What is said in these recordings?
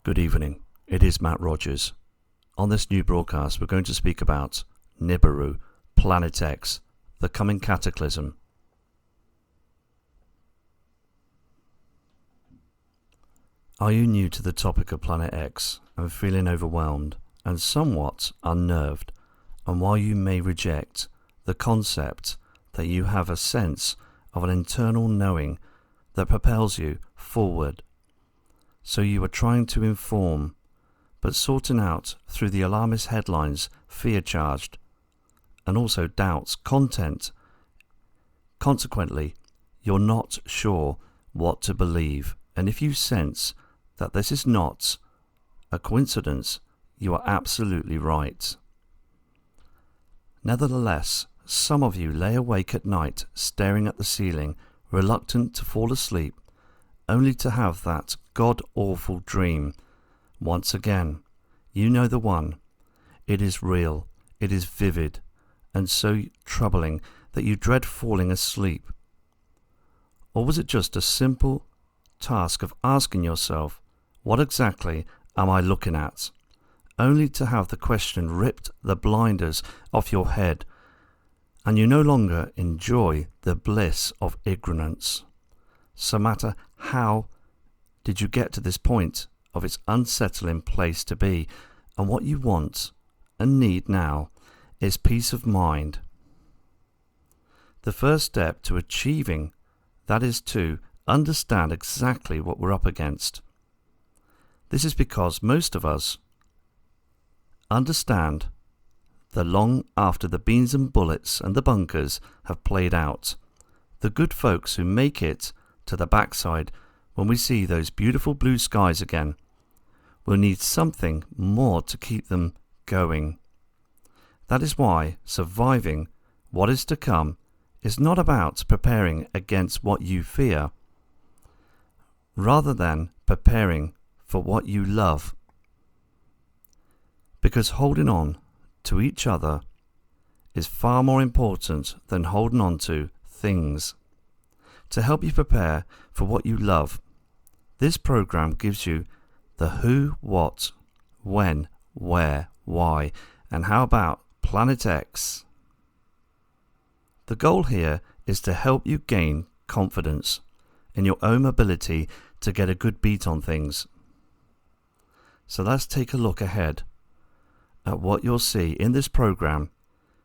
Good evening, it is Matt Rogers. On this new broadcast we're going to speak about Nibiru, Planet X, the coming cataclysm. Are you new to the topic of Planet X and feeling overwhelmed and somewhat unnerved? And while you may reject the concept that you have a sense of an internal knowing that propels you forward, so you are trying to inform, but sorting out through the alarmist headlines, fear-charged, and also doubts content. Consequently, you're not sure what to believe, and if you sense that this is not a coincidence, you are absolutely right. Nevertheless, some of you lay awake at night staring at the ceiling, reluctant to fall asleep, only to have that god-awful dream. Once again, you know the one. It is real, it is vivid, and so troubling that you dread falling asleep. Or was it just a simple task of asking yourself, what exactly am I looking at? Only to have the question ripped the blinders off your head, and you no longer enjoy the bliss of ignorance. So matter how did you get to this point of its unsettling place to be, and what you want and need now is peace of mind. The first step to achieving that is to understand exactly what we're up against. This is because most of us understand the long after the beans and bullets and the bunkers have played out. The good folks who make it to the backside when we see those beautiful blue skies again will need something more to keep them going. That is why surviving what is to come is not about preparing against what you fear, rather than preparing for what you love. Because holding on to each other is far more important than holding on to things. To help you prepare for what you love, this program gives you the who, what, when, where, why, and how about Planet X. The goal here is to help you gain confidence in your own ability to get a good beat on things. So let's take a look ahead at what you'll see in this program.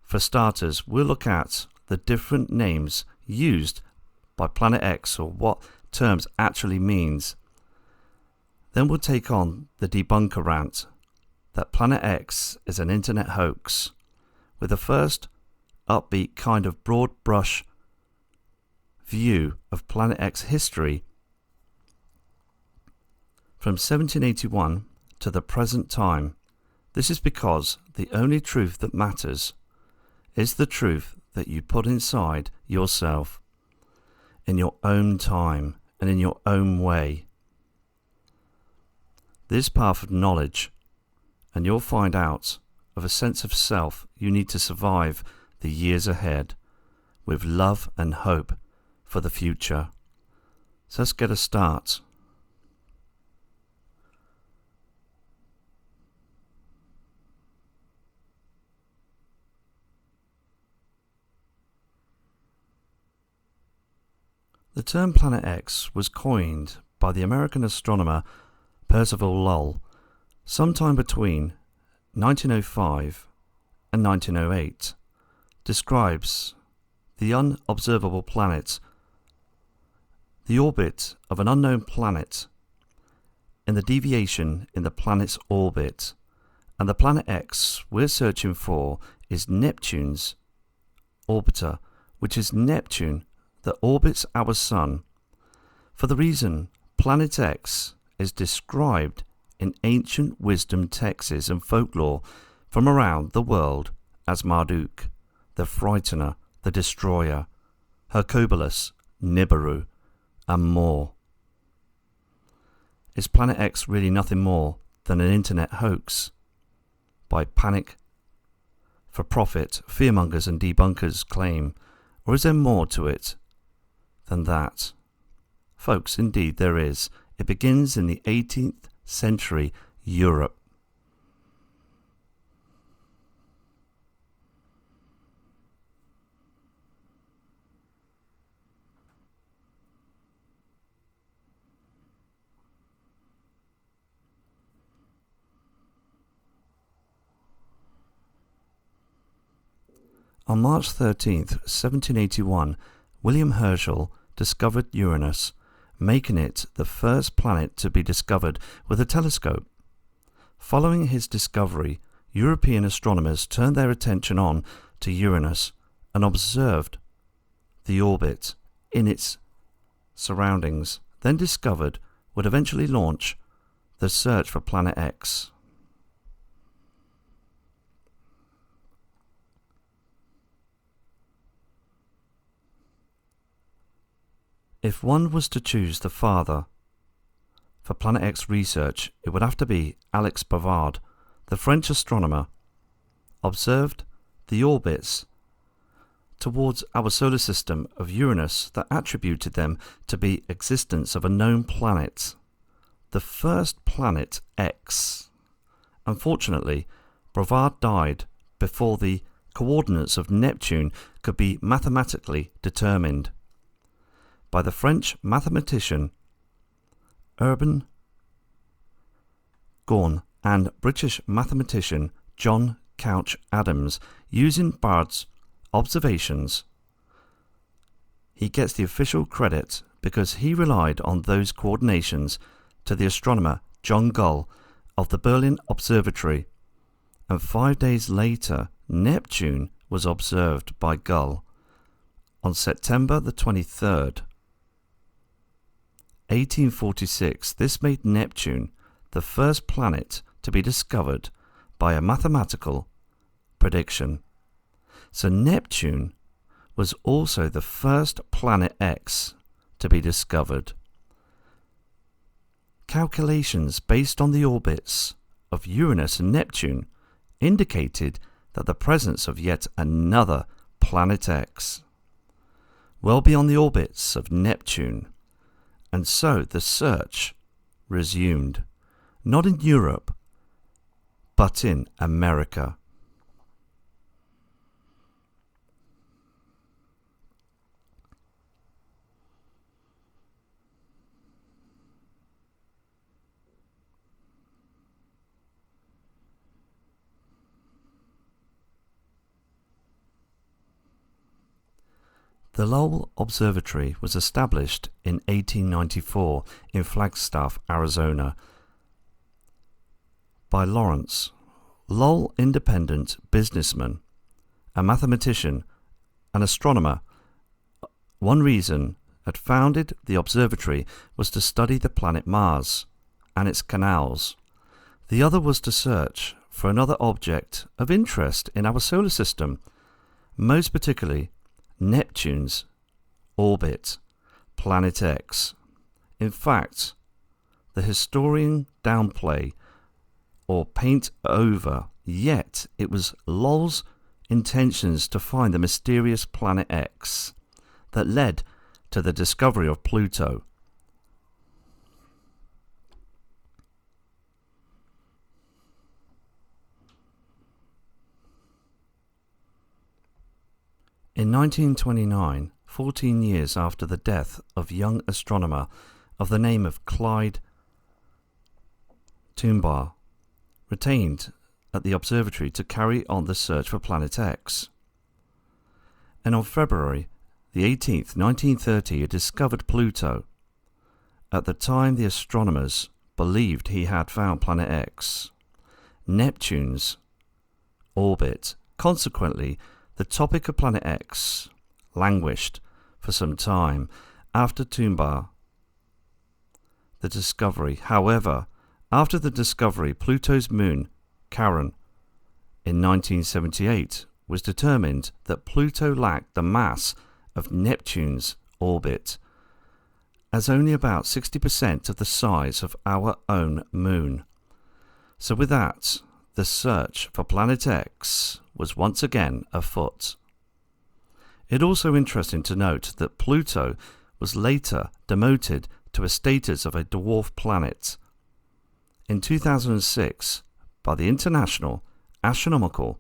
For starters, we'll look at the different names used by Planet X, or what terms actually means. Then we'll take on the debunker rant that Planet X is an internet hoax, with the first upbeat kind of broad brush view of Planet X history from 1781 to the present time. This is because the only truth that matters is the truth that you put inside yourself, in your own time and in your own way. This path of knowledge, and you'll find out of a sense of self you need to survive the years ahead with love and hope for the future. So let's get a start. The term Planet X was coined by the American astronomer Percival Lowell sometime between 1905 and 1908. Describes the unobservable planet, the orbit of an unknown planet, and the deviation in the planet's orbit. And the Planet X we're searching for is Neptune's orbiter, which is Neptune that orbits our Sun. For the reason Planet X is described in ancient wisdom texts and folklore from around the world as Marduk, the Frightener, the Destroyer, Hercules, Nibiru, and more. Is Planet X really nothing more than an internet hoax by panic for profit fearmongers and debunkers claim, or is there more to it than that? Folks, indeed there is. It begins in the 18th century Europe. On March 13th, 1781, William Herschel discovered Uranus, making it the first planet to be discovered with a telescope. Following his discovery, European astronomers turned their attention on to Uranus and observed the orbit in its surroundings, then discovered would eventually launch the search for Planet X. If one was to choose the father for Planet X research, it would have to be Alex Bavard. The French astronomer observed the orbits towards our solar system of Uranus that attributed them to be existence of a known planet, the first planet X. Unfortunately, Bavard died before the coordinates of Neptune could be mathematically determined by the French mathematician Urbain Gouin and British mathematician John Couch Adams. Using Bavard's observations, he gets the official credit because he relied on those coordinations to the astronomer John Gull of the Berlin Observatory, and 5 days later Neptune was observed by Gull on September the 23rd. 1846. This made Neptune the first planet to be discovered by a mathematical prediction. So Neptune was also the first planet X to be discovered. Calculations based on the orbits of Uranus and Neptune indicated that the presence of yet another planet X, well beyond the orbits of Neptune. And so the search resumed, not in Europe, but in America. The Lowell Observatory was established in 1894 in Flagstaff, Arizona, by Lawrence Lowell, independent businessman, a mathematician, an astronomer. One reason had founded the observatory was to study the planet Mars and its canals. The other was to search for another object of interest in our solar system, most particularly Neptune's orbit, Planet X. In fact, the historian downplay or paint over, yet it was Lowell's intentions to find the mysterious Planet X that led to the discovery of Pluto. In 1929, 14 years after the death of young astronomer of the name of Clyde Tombaugh, retained at the observatory to carry on the search for Planet X. And on February the 18th, 1930, he discovered Pluto. At the time, the astronomers believed he had found Planet X, Neptune's orbit. Consequently, the topic of Planet X languished for some time after Tombaugh the discovery. However, after the discovery, Pluto's moon, Charon, in 1978, was determined that Pluto lacked the mass of Neptune's orbit, as only about 60% of the size of our own moon. So with that, the search for Planet X was once again afoot. It's also interesting to note that Pluto was later demoted to a status of a dwarf planet in 2006 by the International Astronomical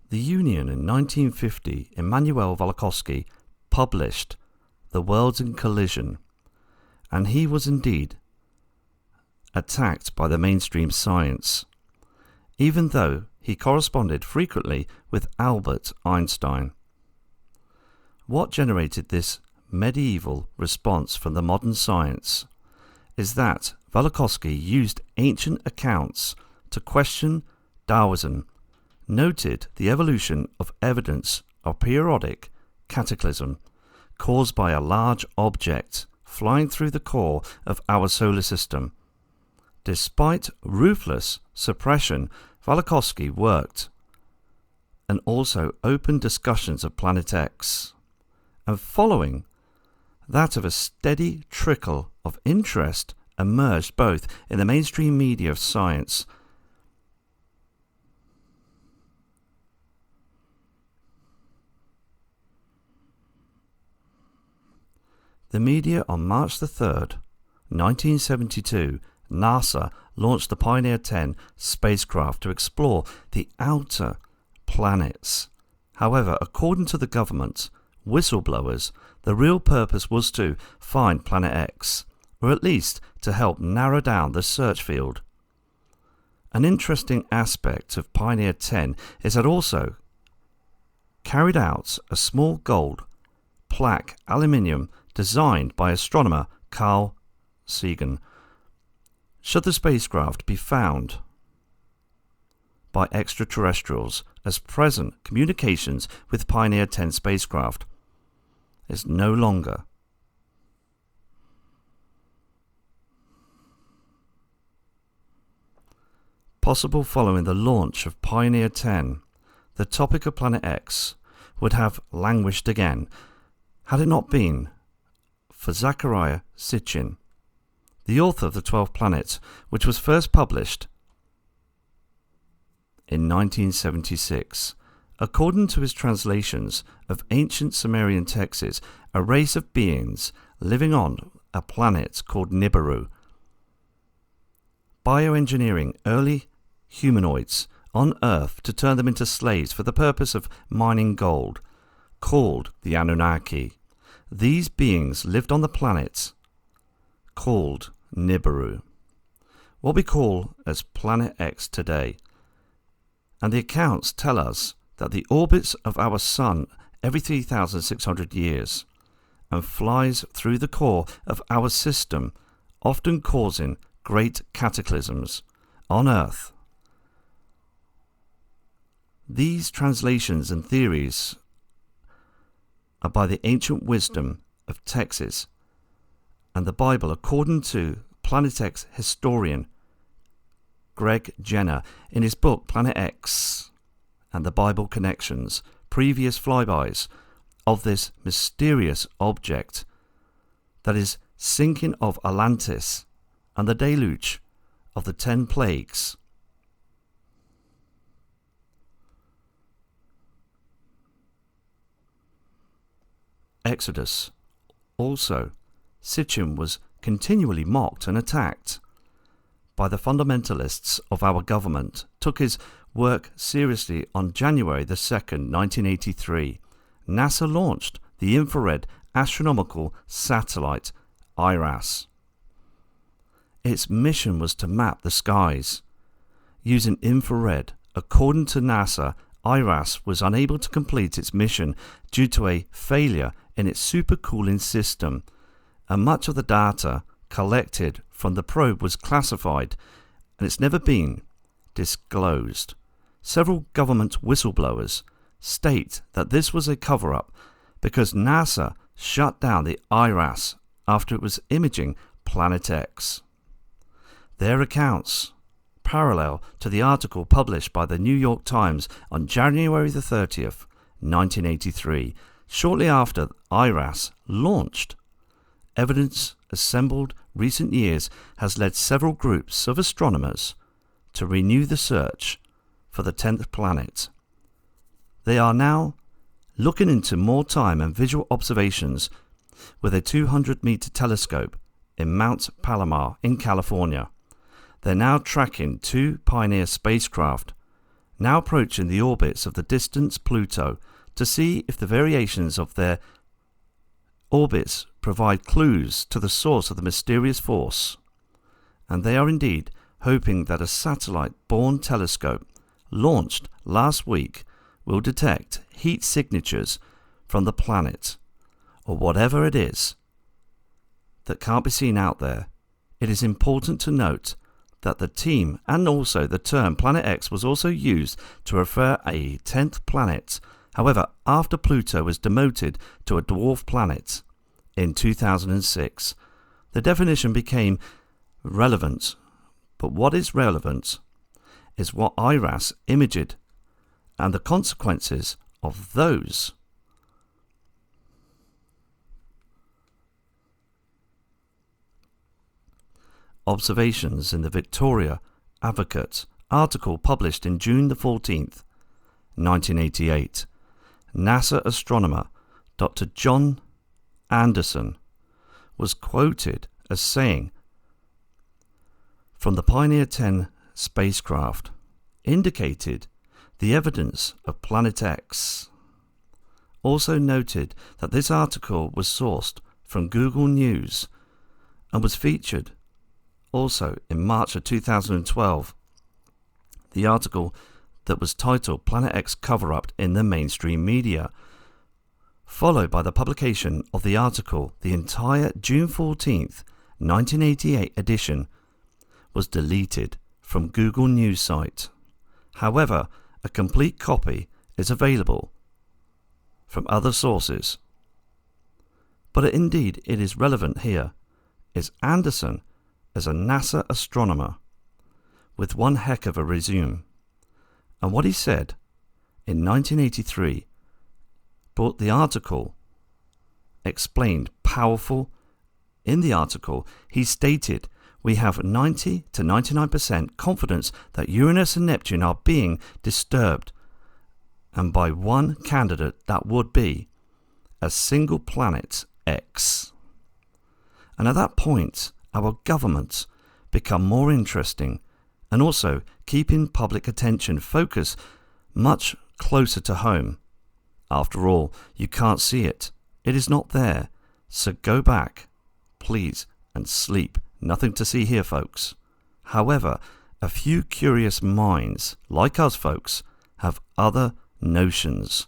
The Union in 1950, Immanuel Velikovsky published The Worlds in Collision, and he was indeed attacked by the mainstream science, even though he corresponded frequently with Albert Einstein. What generated this medieval response from the modern science is that Velikovsky used ancient accounts to question Taoism, noted the evolution of evidence of periodic cataclysm caused by a large object flying through the core of our solar system. Despite ruthless suppression, Velikovsky worked and also opened discussions of Planet X, and following that of a steady trickle of interest emerged both in the mainstream media of science The media on March the 3rd, 1972, NASA launched the Pioneer 10 spacecraft to explore the outer planets. However, according to the government whistleblowers, the real purpose was to find Planet X, or at least to help narrow down the search field. An interesting aspect of Pioneer 10 is that also carried out a small gold plaque aluminium designed by astronomer Carl Sagan. Should the spacecraft be found by extraterrestrials, as present communications with Pioneer 10 spacecraft is no longer possible following the launch of Pioneer 10, the topic of Planet X would have languished again had it not been for Zecharia Sitchin, the author of The 12th Planet, which was first published in 1976. According to his translations of ancient Sumerian texts, a race of beings living on a planet called Nibiru, bioengineering early humanoids on Earth to turn them into slaves for the purpose of mining gold, called the Anunnaki. These beings lived on the planet called Nibiru, what we call as Planet X today, and the accounts tell us that the orbits of our Sun every 3,600 years and flies through the core of our system, often causing great cataclysms on Earth. These translations and theories are by the ancient wisdom of Texas and the Bible, according to Planet X historian Greg Jenner in his book Planet X and the Bible Connections, previous flybys of this mysterious object that is sinking of Atlantis and the deluge of the 10 plagues. Exodus. Also, Sitchin was continually mocked and attacked by the fundamentalists of our government, took his work seriously. On January the 2nd, 1983, NASA launched the infrared astronomical satellite IRAS. Its mission was to map the skies using infrared. According to NASA, IRAS was unable to complete its mission due to a failure in its supercooling system, and much of the data collected from the probe was classified, and it's never been disclosed. Several government whistleblowers state that this was a cover-up because NASA shut down the IRAS after it was imaging Planet X. Their accounts parallel to the article published by the New York Times on January the 30th, 1983, shortly after IRAS launched. Evidence assembled recent years has led several groups of astronomers to renew the search for the 10th planet. They are now looking into more time and visual observations with a 200-meter telescope in Mount Palomar in California. They're now tracking 2 Pioneer spacecraft, now approaching the orbits of the distant Pluto, to see if the variations of their orbits provide clues to the source of the mysterious force. And they are indeed hoping that a satellite-borne telescope launched last week will detect heat signatures from the planet, or whatever it is that can't be seen out there. It is important to note that the team and also the term Planet X was also used to refer a 10th planet. However, after Pluto was demoted to a dwarf planet in 2006, the definition became relevant. But what is relevant is what IRAS imaged and the consequences of those. Observations in the Victoria Advocate article published in June the 14th, 1988. NASA astronomer Dr. John Anderson was quoted as saying, from the Pioneer 10 spacecraft, indicated the evidence of Planet X. Also noted that this article was sourced from Google News and was featured also in March of 2012. The article that was titled Planet X Cover-Up in the Mainstream Media, followed by the publication of the article. The entire June 14th, 1988 edition was deleted from Google News site. However, a complete copy is available from other sources. But indeed it is relevant here is Anderson as a NASA astronomer with one heck of a resume. And what he said in 1983 brought the article explained powerful. In the article, he stated, we have 90 to 99% confidence that Uranus and Neptune are being disturbed, and by one candidate that would be a single planet X. And at that point, our governments become more interesting and also keeping public attention focus much closer to home. After all, you can't see it. It is not there. So go back, please, and sleep. Nothing to see here, folks. However, a few curious minds, like us folks, have other notions.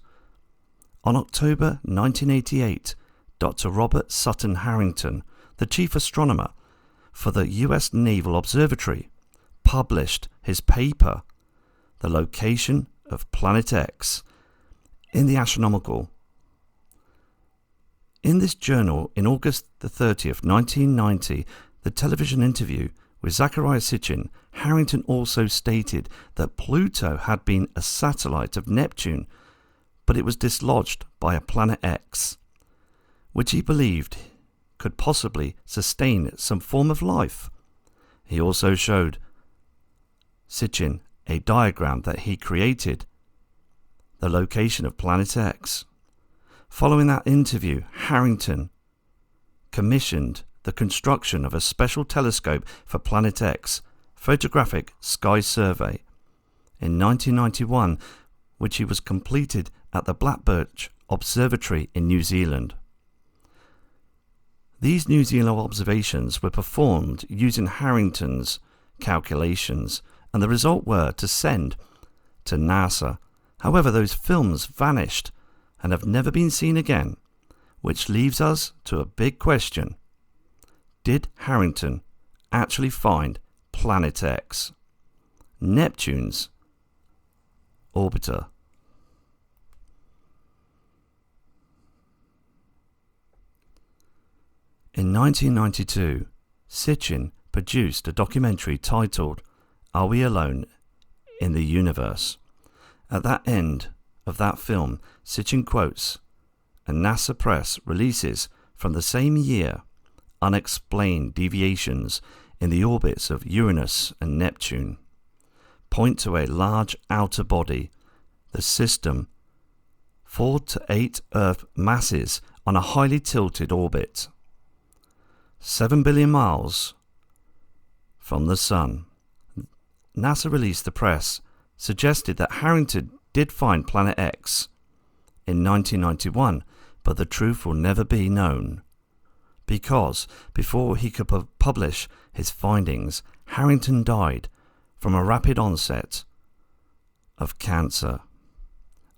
On October 1988, Dr. Robert Sutton Harrington, the chief astronomer for the U.S. Naval Observatory, published his paper, The Location of Planet X, in the Astronomical. In this journal, in August the 30th, 1990, the television interview with Zecharia Sitchin, Harrington also stated that Pluto had been a satellite of Neptune, but it was dislodged by a Planet X, which he believed could possibly sustain some form of life. He also showed Sitchin a diagram that he created, the location of Planet X. Following that interview, Harrington commissioned the construction of a special telescope for Planet X photographic sky survey in 1991, which he was completed at the Blackbirch Observatory in New Zealand. These New Zealand observations were performed using Harrington's calculations, and the result were to send to NASA. However, those films vanished and have never been seen again, which leaves us to a big question. Did Harrington actually find Planet X, Neptune's orbiter? In 1992, Sitchin produced a documentary titled Are We Alone in the Universe? At that end of that film, Sitchin quotes a NASA press releases from the same year, unexplained deviations in the orbits of Uranus and Neptune point to a large outer body, the system 4 to 8 Earth masses on a highly tilted orbit, 7 billion miles from the Sun. NASA released the press suggested that Harrington did find Planet X in 1991, but the truth will never be known, because before he could publish his findings, Harrington died from a rapid onset of cancer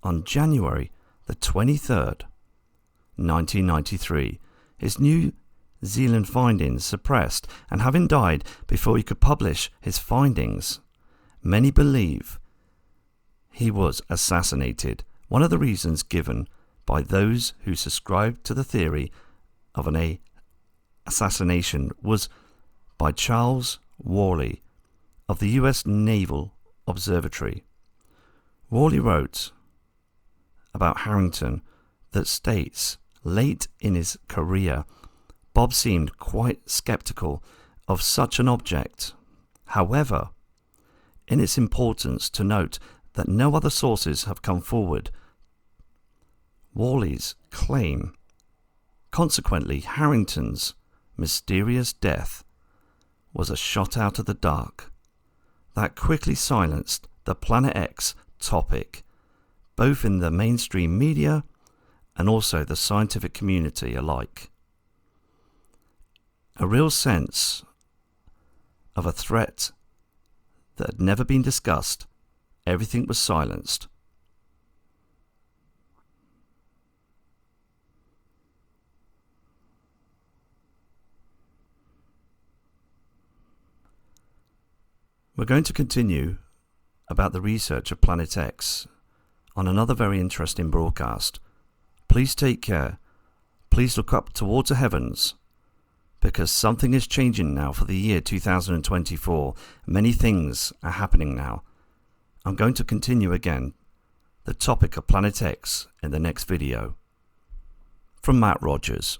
on January the 23rd, 1993. His New Zealand findings suppressed, and having died before he could publish his findings, many believe he was assassinated. One of the reasons given by those who subscribed to the theory of an assassination was by Charles Worley of the U.S. Naval Observatory. Worley wrote about Harrington that states, late in his career, Bob seemed quite skeptical of such an object. However, in its importance to note that no other sources have come forward Worley's claim. Consequently, Harrington's mysterious death was a shot out of the dark that quickly silenced the Planet X topic, both in the mainstream media and also the scientific community alike. A real sense of a threat that had never been discussed. Everything was silenced. We're going to continue about the research of Planet X on another very interesting broadcast. Please take care. Please look up towards the heavens, because something is changing now for the year 2024. Many things are happening now. I'm going to continue again the topic of Planet X in the next video. From Matt Rogers.